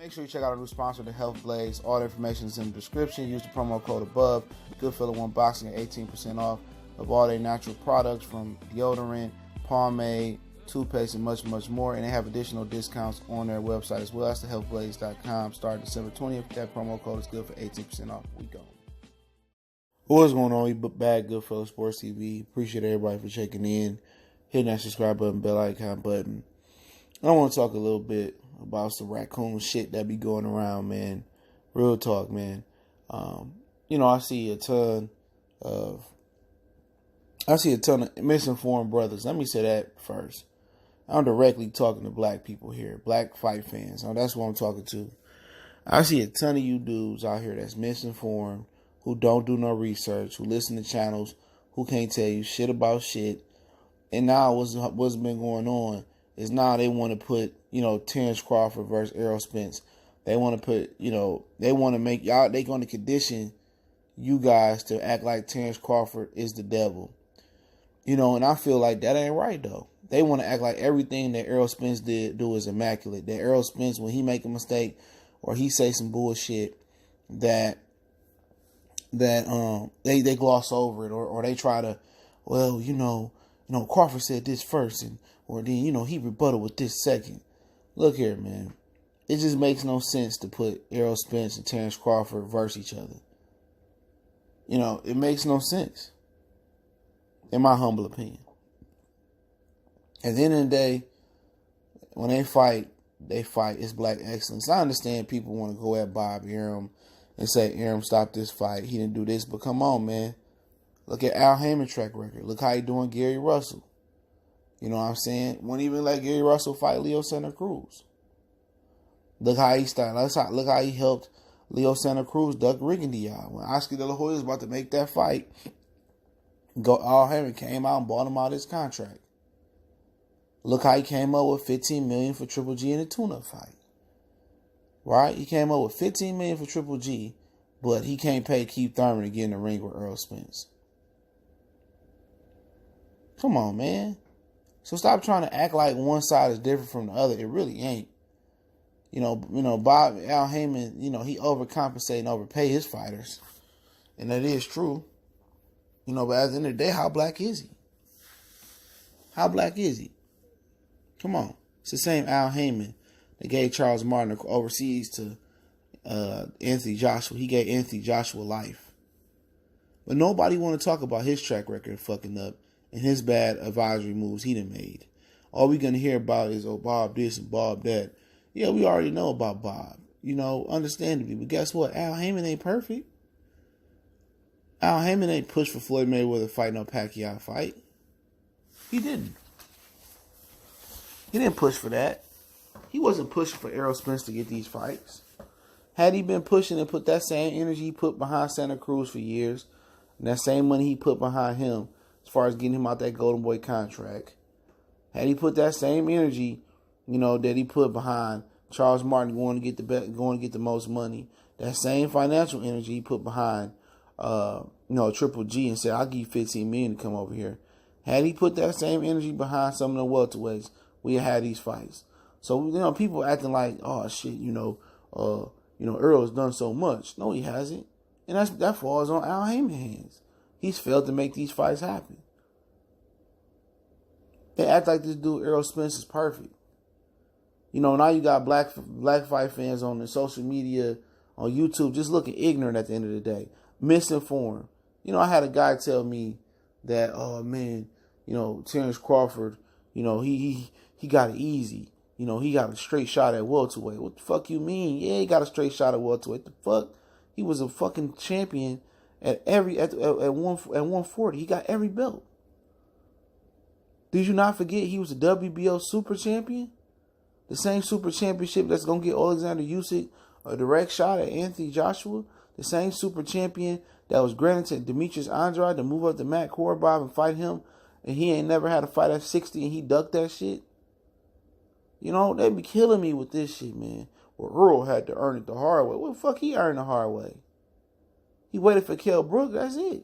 Make sure you check out our new sponsor, the Health Blaze. All the information is in the description. Use the promo code above. Goodfellow One Boxing at 18% off of all their natural products from deodorant, pomade, toothpaste, and much, much more. And they have additional discounts on their website as well. That's thehealthblaze.com. Starting December 20th. That promo code is good for 18% off. We go. What's going on? We back, Goodfellow Sports TV. Appreciate everybody for checking in, hitting that subscribe button, bell icon button. I want to talk a little bit about some raccoon shit that be going around, man. Real talk, man. I see a ton of misinformed brothers. Let me say that first. I'm directly talking to black people here, black fight fans. That's what I'm talking to. I see a ton of you dudes out here that's misinformed, who don't do no research, who listen to channels, who can't tell you shit about shit. And now what's been going on is now they want to put, Terence Crawford versus Errol Spence. They want to put, they want to make y'all, they going to condition you guys to act like Terence Crawford is the devil. And I feel like that ain't right, though. They want to act like everything that Errol Spence do is immaculate. That Errol Spence, when he make a mistake or he say some bullshit, that they gloss over it or they try to, Crawford said this first or then, he rebutted with this second. Look here, man. It just makes no sense to put Errol Spence and Terence Crawford versus each other. It makes no sense. In my humble opinion. At the end of the day, when they fight. It's black excellence. I understand people want to go at Bob Arum and say, Arum, stop this fight. He didn't do this. But come on, man. Look at Al Heyman's track record. Look how he doing Gary Russell. You know what I'm saying? Wouldn't even let Gary Russell fight Leo Santa Cruz. Look how he started. Look how he helped Leo Santa Cruz duck Rigondeaux. When Oscar De La Hoya was about to make that fight, Al Heyman came out and bought him out his contract. Look how he came up with $15 million for Triple G in a tune-up fight. Right? He came up with $15 million for Triple G, but he can't pay Keith Thurman to get in the ring with Errol Spence. Come on, man. So stop trying to act like one side is different from the other. It really ain't. Al Heyman, he overcompensate and overpay his fighters. And that is true. But at the end of the day, how black is he? How black is he? Come on. It's the same Al Heyman that gave Charles Martin overseas to Anthony Joshua. He gave Anthony Joshua life. But nobody want to talk about his track record of fucking up and his bad advisory moves he done made. All we going to hear about is, Bob this and Bob that. Yeah, we already know about Bob. Understandably. But guess what? Al Heyman ain't perfect. Al Heyman ain't pushed for Floyd Mayweather fight no Pacquiao fight. He didn't. He didn't push for that. He wasn't pushing for Errol Spence to get these fights. Had he been pushing and put that same energy he put behind Santa Cruz for years, and that same money he put behind him as far as getting him out that Golden Boy contract, had he put that same energy, that he put behind Charles Martin going to get the most money, that same financial energy he put behind Triple G and said, I'll give you $15 million to come over here. Had he put that same energy behind some of the welterweights, we had these fights. So, people acting like, oh, shit, Errol's done so much. No, he hasn't. And that falls on Al Heyman's hands. He's failed to make these fights happen. They act like this dude, Errol Spence, is perfect. Now you got black fight fans on the social media, on YouTube, just looking ignorant at the end of the day. Misinformed. I had a guy tell me that, oh, man, Terence Crawford, he got it easy. He got a straight shot at welterweight. What the fuck you mean? Yeah, he got a straight shot at welterweight. The fuck? He was a fucking champion at 140. He got every belt. Did you not forget he was a WBO super champion? The same super championship that's going to get Alexander Usyk a direct shot at Anthony Joshua. The same super champion that was granted to Demetrius Andrade to move up to Matt Korobov and fight him. And he ain't never had a fight at 60 and he ducked that shit. They be killing me with this shit, man. Well, Errol had to earn it the hard way. What the fuck he earned the hard way? He waited for Kell Brook. That's it.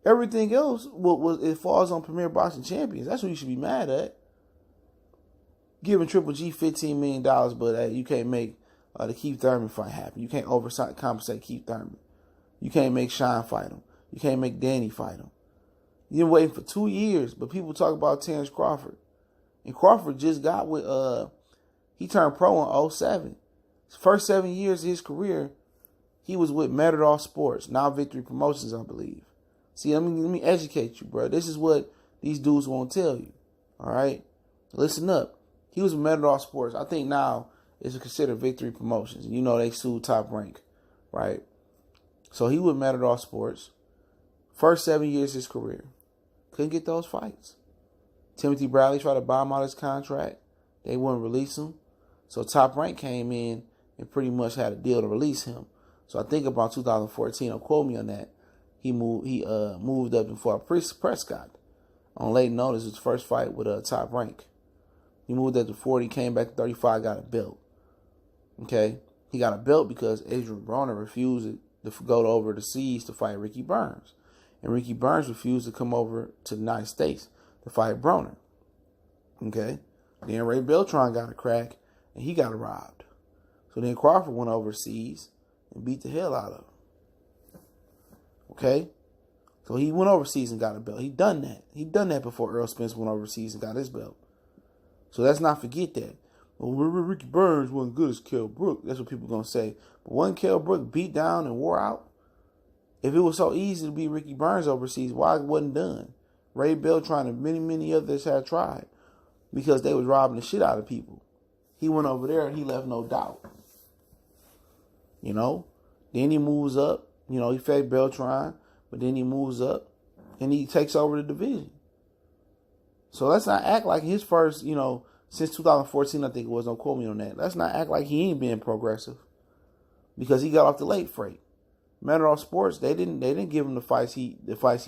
Everything else, it falls on Premier Boxing Champions. That's what you should be mad at. Giving Triple G $15 million, but you can't make the Keith Thurman fight happen. You can't overcompensate Keith Thurman. You can't make Sean fight him. You can't make Danny fight him. You've been waiting for 2 years, but people talk about Terence Crawford. And Crawford just got with, he turned pro in 2007. His first 7 years of his career, he was with Matador Sports, now Victory Promotions, I believe. See, let me educate you, bro. This is what these dudes won't tell you. All right? Listen up. He was with Matador Sports. I think now it's considered Victory Promotions. You know they sued Top Rank, right? So he was with Matador Sports. First 7 years of his career. Couldn't get those fights. Timothy Bradley tried to buy him out of his contract. They wouldn't release him. So Top Rank came in and pretty much had a deal to release him. So I think about 2014, don't quote me on that, he moved up and fought Prescott. On late notice, his first fight with Top Rank. He moved up to 40, came back to 35, got a belt. Okay? He got a belt because Adrian Broner refused to go over the seas to fight Ricky Burns. And Ricky Burns refused to come over to the United States to fight Broner. Okay? Then Ray Beltran got a crack, and he got robbed. So then Crawford went overseas and beat the hell out of him. Okay? So he went overseas and got a belt. He done that. He done that before Errol Spence went overseas and got his belt. So let's not forget that. Well, Ricky Burns wasn't good as Kell Brook. That's what people going to say. But wasn't Kell Brook beat down and wore out? If it was so easy to beat Ricky Burns overseas, why it wasn't done? Ray Beltran and many others had tried because they was robbing the shit out of people. He went over there and he left no doubt. You know? Then he moves up. You know, he fought Beltran, but then he moves up and he takes over the division. So let's not act like his first, you know, since 2014, I think it was, don't quote me on that. Let's not act like he ain't being progressive because he got off the late freight. Matador Sports, they didn't give him the fights he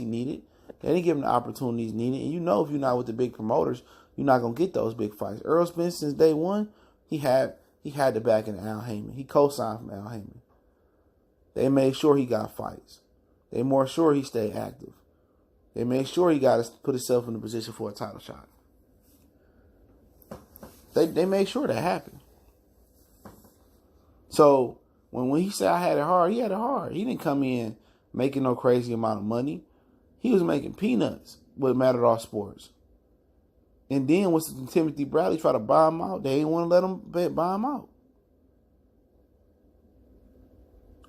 needed. They didn't give him the opportunities needed. And you know if you're not with the big promoters, you're not gonna get those big fights. Errol Spence, since day one, he had the backing of Al Heyman. He co-signed from Al Heyman. They made sure he got fights. They more sure he stayed active. They made sure he got to put himself in a position for a title shot. They made sure that happened. So when he said I had it hard, he had it hard. He didn't come in making no crazy amount of money. He was making peanuts with Matador Sports. And then when Timothy Bradley tried to buy him out, they didn't want to let him buy him out.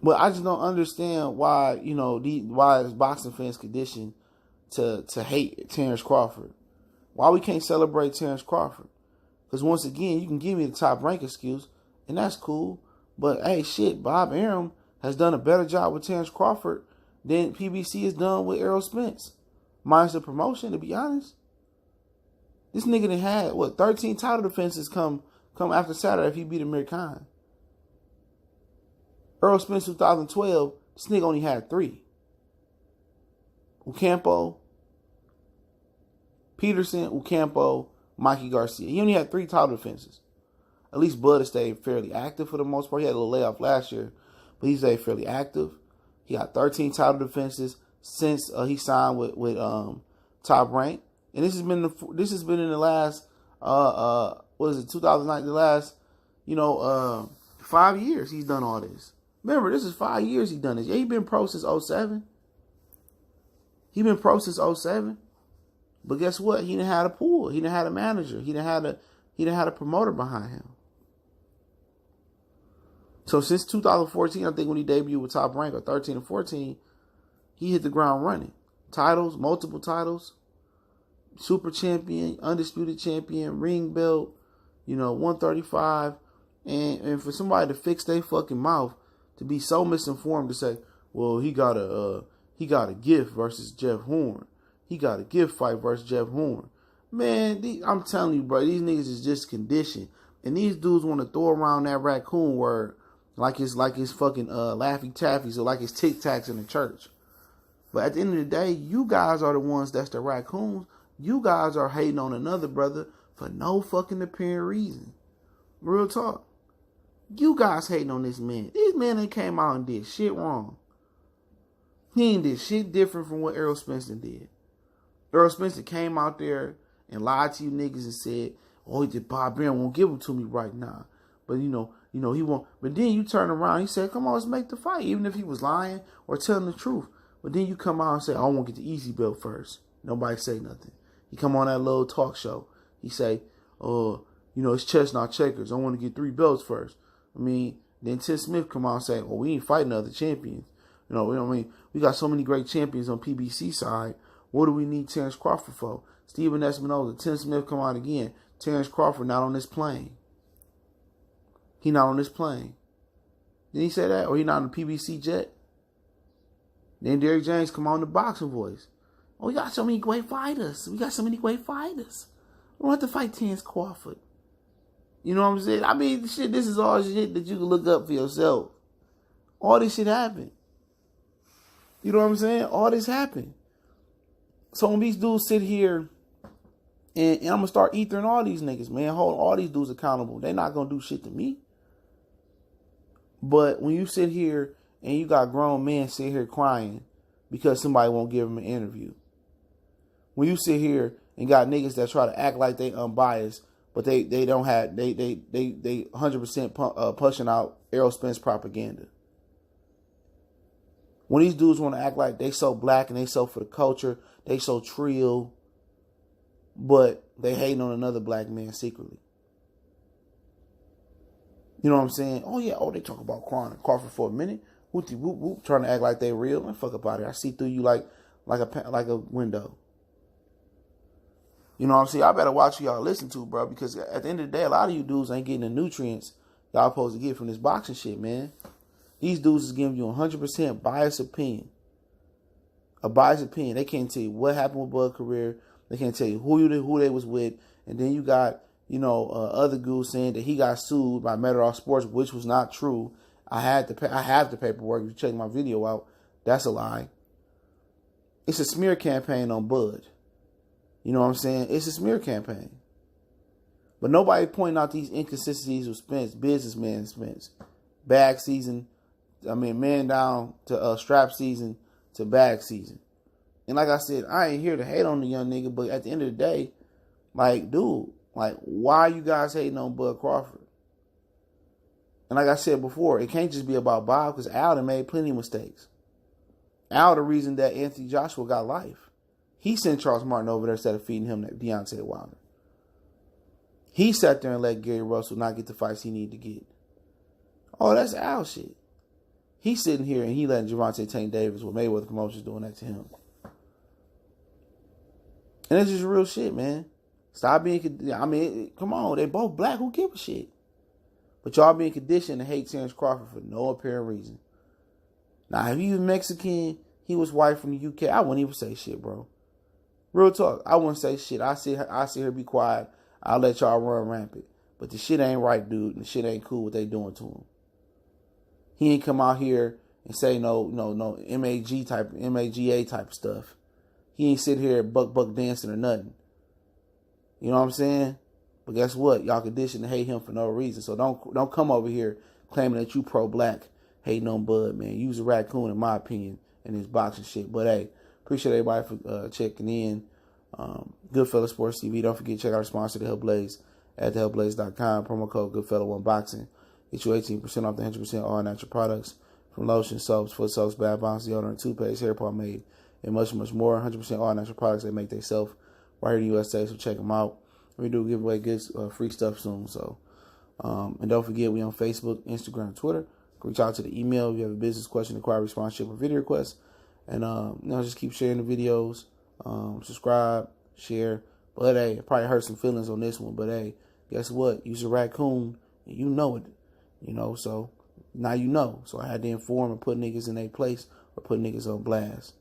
But I just don't understand why, you know, why is boxing fans conditioned to hate Terence Crawford. Why we can't celebrate Terence Crawford? Because once again, you can give me the Top Rank excuse, and that's cool. But hey, shit, Bob Arum has done a better job with Terence Crawford than PBC has done with Errol Spence. Minus the promotion, to be honest. This nigga done had, 13 title defenses come after Saturday if he beat Amir Khan. Errol Spence 2012, this nigga only had 3. Ocampo, Peterson, Ocampo, Mikey Garcia. He only had 3 title defenses. At least Bud has stayed fairly active for the most part. He had a little layoff last year, but he stayed fairly active. He got 13 title defenses since he signed with Top Rank. And this has been in the last 2009, the last 5 years he's done all this. Remember, this is 5 years he's done this. Yeah, he been pro since 2007. He been pro since 2007. But guess what? He didn't have a pool. He didn't have a manager. He didn't have a promoter behind him. So since 2014, I think when he debuted with Top Rank, or 13 or 14, he hit the ground running. Titles, multiple titles, super champion, undisputed champion, ring belt, 135. And for somebody to fix their fucking mouth, to be so misinformed to say, well, he got a gift versus Jeff Horn. He got a gift fight versus Jeff Horn. Man, I'm telling you, bro, these niggas is just conditioned. And these dudes want to throw around that raccoon word like it's fucking Laffy Taffies or like it's Tic Tacs in the church. But at the end of the day, you guys are the ones that's the raccoons. You guys are hating on another brother for no fucking apparent reason. Real talk. You guys hating on this man. This man ain't came out and did shit wrong. He ain't did shit different from what Errol Spencer did. Errol Spencer came out there and lied to you niggas and said, oh, Bob Arum won't give them to me right now. But he won't. But then you turn around, he said, come on, let's make the fight, even if he was lying or telling the truth. But then you come out and say, I want to get the easy belt first. Nobody say nothing. He come on that little talk show. He say, it's chess, not checkers. I want to get 3 belts first. I mean, then Tim Smith come out and say, well, we ain't fighting other champions. We got so many great champions on PBC side. What do we need Terence Crawford for? Stephen Espinoza, Tim Smith come out again. Terence Crawford not on this plane. He not on this plane. Did he say that? Or he not on the PBC jet? Then Derrick James come on the boxing voice. Oh, we got so many great fighters. We don't have to fight Terence Crawford. You know what I'm saying? I mean, this is all shit that you can look up for yourself. All this shit happened. You know what I'm saying? All this happened. So when these dudes sit here, and I'm going to start ethering all these niggas, man, hold all these dudes accountable. They're not going to do shit to me. But when you sit here and you got grown men sit here crying because somebody won't give them an interview. When you sit here and got niggas that try to act like they unbiased, but they don't have, they 100% pushing out Errol Spence propaganda. When these dudes want to act like they so black and they so for the culture, they so trill, but they hating on another black man secretly. You know what I'm saying? Oh, yeah. Oh, they talk about Crawford for a minute. Whoop, whoop, whoop, trying to act like they real. Man, fuck up out here. I see through you like a window. You know what I'm saying? I better watch who y'all listen to, bro, because at the end of the day, a lot of you dudes ain't getting the nutrients y'all supposed to get from this boxing shit, man. These dudes is giving you 100% biased opinion. A biased opinion. They can't tell you what happened with Bud's career. They can't tell you who they was with. And then you got, other dudes saying that he got sued by Metarock Sports, which was not true. I have the paperwork. If you check my video out, that's a lie. It's a smear campaign on Bud. You know what I'm saying? It's a smear campaign. But nobody pointing out these inconsistencies with Spence, businessman Spence. Bag season, man down to strap season to bag season. And like I said, I ain't here to hate on the young nigga, but at the end of the day, like, dude, like, why are you guys hating on Bud Crawford? And like I said before, it can't just be about Bob, because Al done made plenty of mistakes. Al the reason that Anthony Joshua got life. He sent Charles Martin over there instead of feeding him Deontay Wilder. He sat there and let Gary Russell not get the fights he needed to get. Oh, that's Al shit. He's sitting here and he letting Gervonta Tank Davis with Mayweather Promotions doing that to him. And it's just real shit, man. Stop being, come on, they both black, who give a shit? But y'all being conditioned to hate Terence Crawford for no apparent reason. Now, if he was Mexican, he was white from the UK, I wouldn't even say shit, bro. Real talk, I wouldn't say shit. I sit here, be quiet. I'll let y'all run rampant. But the shit ain't right, dude. And the shit ain't cool what they doing to him. He ain't come out here and say no MAGA type stuff. He ain't sit here buck dancing or nothing. You know what I'm saying? But guess what? Y'all conditioned to hate him for no reason. So don't come over here claiming that you pro-black, hating on Bud, man. Use a raccoon, in my opinion, in this boxing shit. But hey, appreciate everybody for checking in. Goodfella Sports TV. Don't forget to check out our sponsor, The Hellblaze, at thehellblaze.com. Promo code Goodfella1Boxing. Get you 18% off the 100% all natural products, from lotion, soaps, foot soaps, bath bombs, deodorant, toothpaste, hair pomade, and much, much more. 100% all natural products they make themselves right here in the USA, so check them out. We do give away good free stuff soon. So, and don't forget, we on Facebook, Instagram, Twitter. Reach out to the email if you have a business question, inquiry, sponsorship, or video request. And just keep sharing the videos. Subscribe, share. But hey, it probably hurt some feelings on this one. But hey, guess what? Use a raccoon, and you know it. So now you know. So I had to inform and put niggas in their place or put niggas on blast.